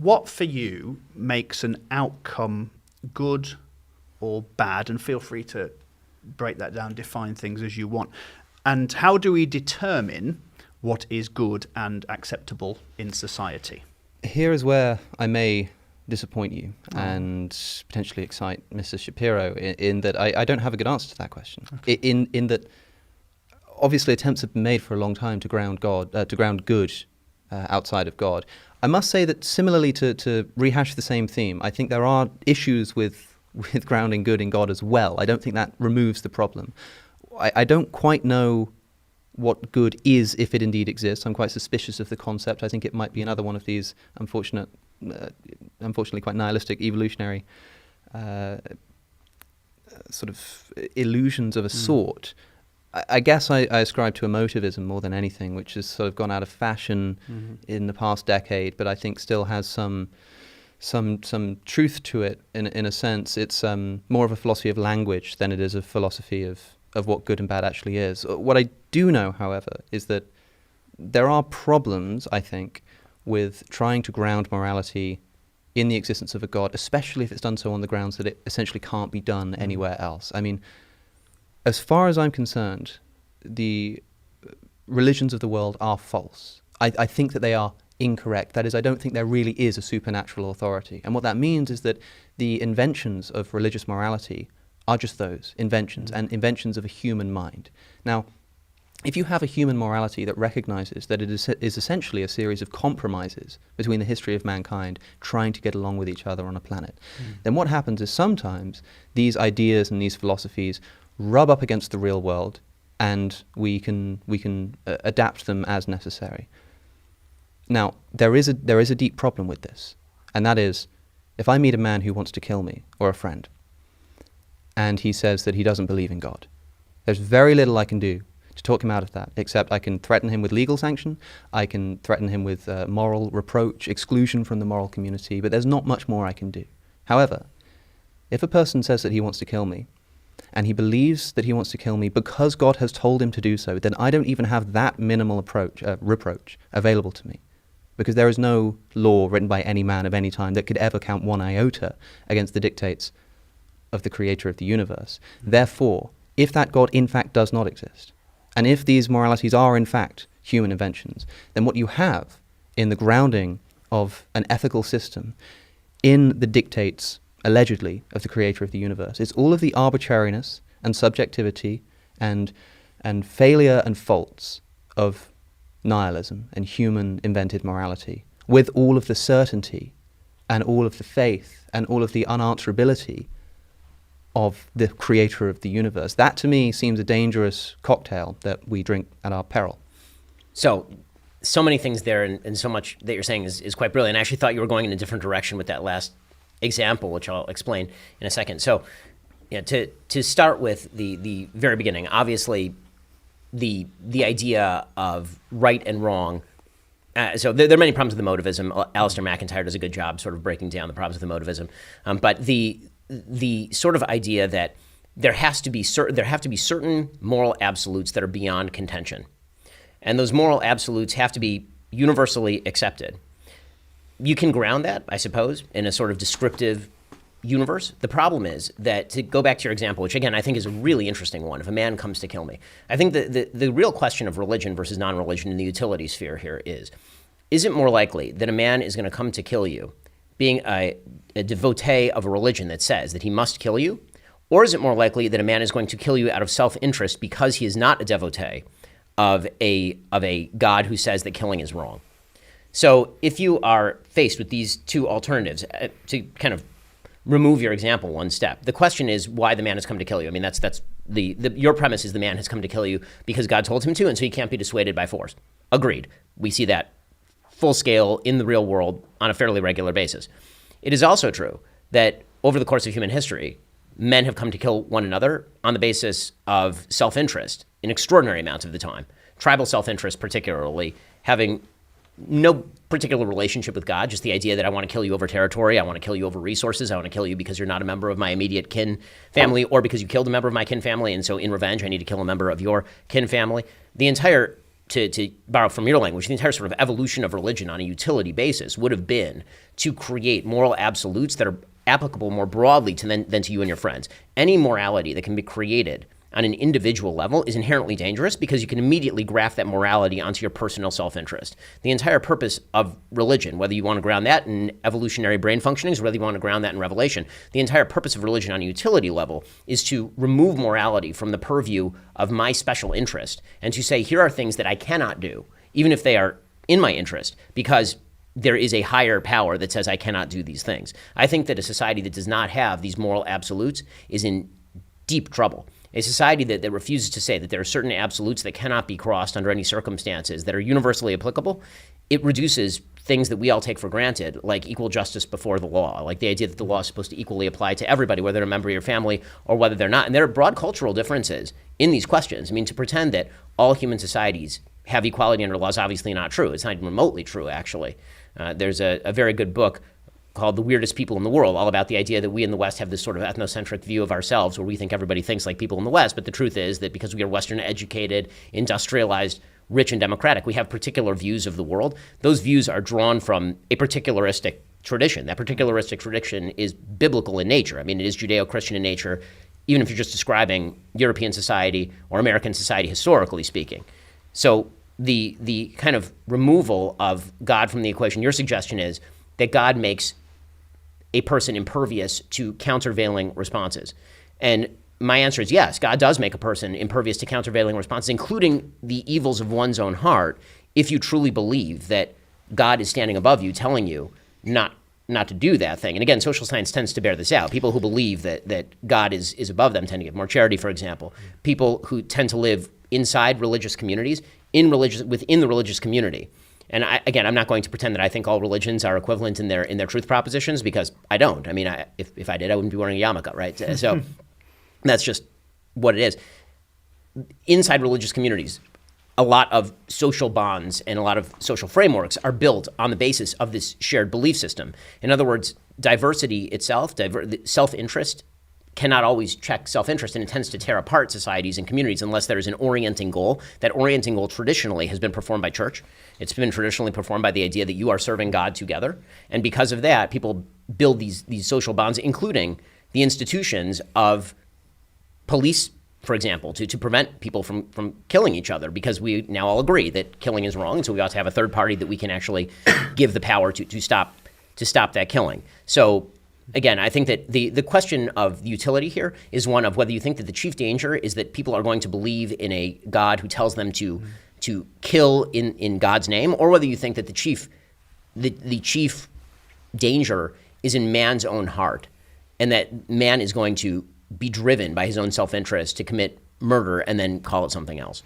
what for you makes an outcome good or bad? And feel free to break that down, define things as you want. And how do we determine what is good and acceptable in society? Here is where I may disappoint you and potentially excite Mr. Shapiro in that I don't have a good answer to that question. Okay. In that, obviously, attempts have been made for a long time to ground good outside of God. I must say that similarly to rehash the same theme, I think there are issues with grounding good in God as well. I don't think that removes the problem. I don't quite know what good is if it indeed exists. I'm quite suspicious of the concept. I think it might be another one of these unfortunately quite nihilistic evolutionary sort of illusions of a sort. I guess I ascribe to emotivism more than anything, which has sort of gone out of fashion in the past decade, but I think still has some truth to it in a sense. It's more of a philosophy of language than it is a philosophy of what good and bad actually is. What I do know, however, is that there are problems, I think, with trying to ground morality in the existence of a God, especially if it's done so on the grounds that it essentially can't be done anywhere else. I mean, as far as I'm concerned, the religions of the world are false. I think that they are incorrect. That is, I don't think there really is a supernatural authority. And what that means is that the inventions of religious morality are just those, inventions, and inventions of a human mind. Now, if you have a human morality that recognizes that it is essentially a series of compromises between the history of mankind trying to get along with each other on a planet, then what happens is sometimes these ideas and these philosophies rub up against the real world, and we can adapt them as necessary. Now, there is a deep problem with this, and that is, if I meet a man who wants to kill me, or a friend, and he says that he doesn't believe in God, there's very little I can do to talk him out of that, except I can threaten him with legal sanction, I can threaten him with moral reproach, exclusion from the moral community, but there's not much more I can do. However, if a person says that he wants to kill me, and he believes that he wants to kill me because God has told him to do so, then I don't even have that minimal reproach available to me, because there is no law written by any man of any time that could ever count one iota against the dictates of the creator of the universe. Therefore, if that God in fact does not exist, and if these moralities are in fact human inventions, then what you have in the grounding of an ethical system in the dictates, allegedly, of the creator of the universe is all of the arbitrariness and subjectivity and failure and faults of nihilism and human invented morality, with all of the certainty and all of the faith and all of the unanswerability of the creator of the universe. That to me seems a dangerous cocktail that we drink at our peril. So many things there, and so much that you're saying is quite brilliant. I actually thought you were going in a different direction with that last example, which I'll explain in a second. So to start with the very beginning, obviously the idea of right and wrong. So there are many problems with the motivism. Alistair McIntyre does a good job sort of breaking down the problems with the motivism. But the sort of idea that there have to be certain moral absolutes that are beyond contention, and those moral absolutes have to be universally accepted. You can ground that, I suppose, in a sort of descriptive universe. The problem is that, to go back to your example, which again I think is a really interesting one, if a man comes to kill me, I think the real question of religion versus non-religion in the utility sphere here is it more likely that a man is going to come to kill you being a devotee of a religion that says that he must kill you, or is it more likely that a man is going to kill you out of self-interest because he is not a devotee of a God who says that killing is wrong? So if you are faced with these two alternatives, to kind of remove your example one step, the question is why the man has come to kill you. I mean, that's your premise is the man has come to kill you because God told him to, and so he can't be dissuaded by force. Agreed. We see that full scale in the real world on a fairly regular basis. It is also true that over the course of human history, men have come to kill one another on the basis of self-interest in extraordinary amounts of the time. Tribal self-interest particularly, having no particular relationship with God, just the idea that I want to kill you over territory, I want to kill you over resources, I want to kill you because you're not a member of my immediate kin family, or because you killed a member of my kin family, and so in revenge I need to kill a member of your kin family. The entire to borrow from your language, the entire sort of evolution of religion on a utility basis would have been to create moral absolutes that are applicable more broadly than to you and your friends. Any morality that can be created on an individual level is inherently dangerous because you can immediately graft that morality onto your personal self-interest. The entire purpose of religion, whether you want to ground that in evolutionary brain functionings or whether you want to ground that in revelation, the entire purpose of religion on a utility level is to remove morality from the purview of my special interest and to say, here are things that I cannot do, even if they are in my interest, because there is a higher power that says I cannot do these things. I think that a society that does not have these moral absolutes is in deep trouble. A society that refuses to say that there are certain absolutes that cannot be crossed under any circumstances that are universally applicable, it reduces things that we all take for granted, like equal justice before the law, like the idea that the law is supposed to equally apply to everybody, whether they're a member of your family or whether they're not. And there are broad cultural differences in these questions. I mean, to pretend that all human societies have equality under law is obviously not true. It's not even remotely true, actually. There's a very good book called The Weirdest People in the World, all about the idea that we in the West have this sort of ethnocentric view of ourselves where we think everybody thinks like people in the West, but the truth is that because we are Western educated, industrialized, rich and democratic, we have particular views of the world. Those views are drawn from a particularistic tradition. That particularistic tradition is biblical in nature. I mean, it is Judeo-Christian in nature, even if you're just describing European society or American society historically speaking. So the kind of removal of God from the equation, your suggestion is that God makes a person impervious to countervailing responses. And my answer is yes, God does make a person impervious to countervailing responses, including the evils of one's own heart, if you truly believe that God is standing above you, telling you not to do that thing. And again, social science tends to bear this out. People who believe that God is above them tend to give more charity, for example. People who tend to live inside religious communities, within the religious community. And I'm not going to pretend that I think all religions are equivalent in their truth propositions, because I don't. I mean, if I did, I wouldn't be wearing a yarmulke, right? So that's just what it is. Inside religious communities, a lot of social bonds and a lot of social frameworks are built on the basis of this shared belief system. In other words, diversity itself, self-interest, cannot always check self-interest, and it tends to tear apart societies and communities unless there is an orienting goal. That orienting goal traditionally has been performed by church. It's been traditionally performed by the idea that you are serving God together. And because of that, people build these social bonds, including the institutions of police, for example, to prevent people from killing each other, because we now all agree that killing is wrong, and so we ought to have a third party that we can actually give the power to stop that killing. So again, I think that the question of utility here is one of whether you think that the chief danger is that people are going to believe in a God who tells them to kill in God's name, or whether you think that the chief danger is in man's own heart, and that man is going to be driven by his own self-interest to commit murder and then call it something else.